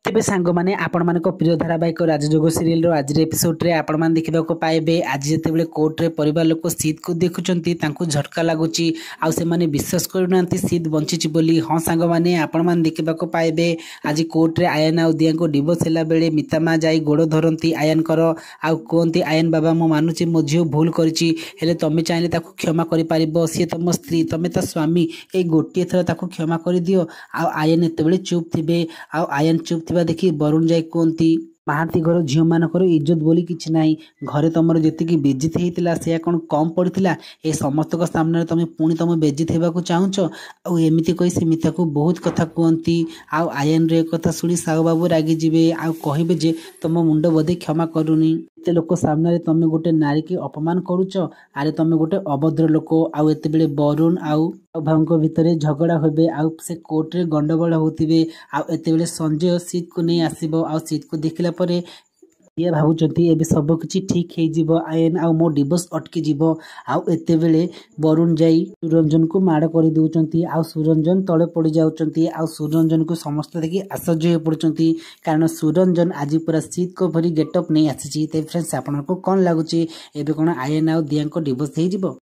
तेबे सांग मैंने आपण मान प्रिय धारावाहिक राजजोग सीरियल आज एपिसोड आपण मैंने देखा पाइबे आज जिते कोर्ट रे परिवार लोक सीत को देखुं झटका लगुच आने विश्वास करूना सीत बंची बोली। हाँ सांग मैंने आपण मैंने देखा पाइबे आज कोर्ट रे आयन आउ दिया को डिवोर्स होला बेले मिता माँ जाई गोड़ धरती आयन कर आउ कहती आयन बाबा मो मानुची मो झील भूल करी तुम चाहिए क्षमा कर सी तुम स्त्री तुम ता स्वामी ये गोटे थर ताको क्षमा कर दियो। आयन एत चुप थे आयन चुप थिबा देखी वरुण जाई कहती महांती घर झील मानकर इज्जत बोली किछि नाही घरे तुम जी बेजित होता से कौन कम पड़ता ए समस्त सामने तुम पुणी तुम बेजित होगा चाहूच आमती कही से मिता को बहुत कथा कहती आयन रे कथा शुणी साहू बाबू रागी जीवे आगे जे तुम मुंड बोधे क्षमा करूनी एते लोक सामने तुम गोटे नारी की अपमान करुच आरे तुम गोटे अभद्र लोक आते बेले वरुण आउ भाई भितर झगड़ा होबे से कोर्ट रे गंडगोल होते आते बेले संजय सीट को नहीं आसब सीट को देखला परे ये भावुंट ए सब किसी ठीक हो आयन आ मो डिवोर्स अटकी जीव आते बेले वरुण जाई सुरंजन को माड़ कर दौरान आ सुरंजन तले पड़ जाऊँच आ सुरंजन को समस्त देखिए आश्चर्य हो पड़ती कारण सुरंजन आज पूरा सीट को भरी गेटअप नहीं आसी। फ्रेंड्स आपको कौन लगुच एवं कौन आयन आ दिया डिवोर्स हो।